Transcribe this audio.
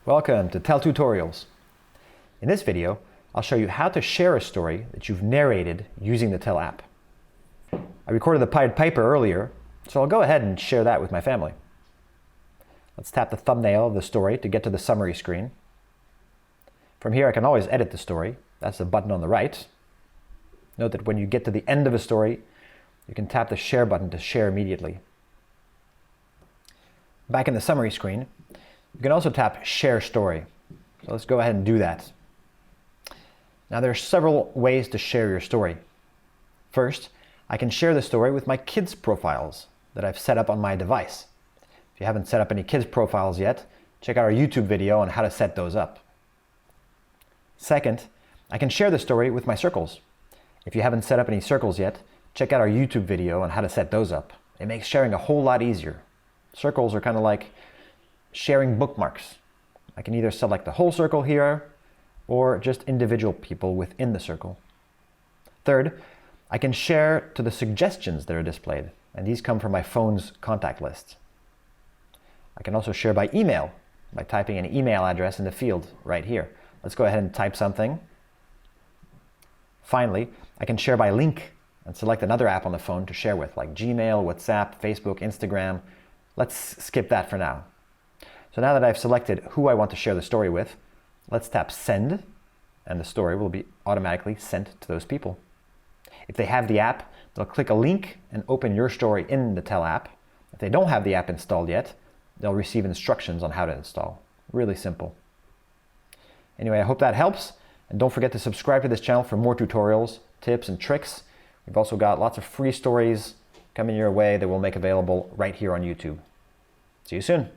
Welcome to Tell Tutorials. In this video, I'll show you how to share a story that you've narrated using the Tell app. I recorded the Pied Piper earlier, so I'll go ahead and share that with my family. Let's tap the thumbnail of the story to get to the summary screen. From here, I can always edit the story. That's the button on the right. Note that when you get to the end of a story, you can tap the share button to share immediately. Back in the summary screen, you can also tap Share Story. So let's go ahead and do that. Now there are several ways to share your story. First, I can share the story with my kids' profiles that I've set up on my device. If you haven't set up any kids' profiles yet, check out our YouTube video on how to set those up. Second, I can share the story with my circles. If you haven't set up any circles yet, check out our YouTube video on how to set those up. It makes sharing a whole lot easier. Circles are kind of like sharing bookmarks. I can either select the whole circle here or just individual people within the circle. Third, I can share to the suggestions that are displayed, and these come from my phone's contact list. I can also share by email by typing an email address in the field right here. Let's go ahead and type something. Finally, I can share by link and select another app on the phone to share with, like Gmail, WhatsApp, Facebook, Instagram. Let's skip that for now. So now that I've selected who I want to share the story with, let's tap Send, and the story will be automatically sent to those people. If they have the app, they'll click a link and open your story in the Tell app. If they don't have the app installed yet, they'll receive instructions on how to install. Really simple. Anyway, I hope that helps, and don't forget to subscribe to this channel for more tutorials, tips, and tricks. We've also got lots of free stories coming your way that we'll make available right here on YouTube. See you soon.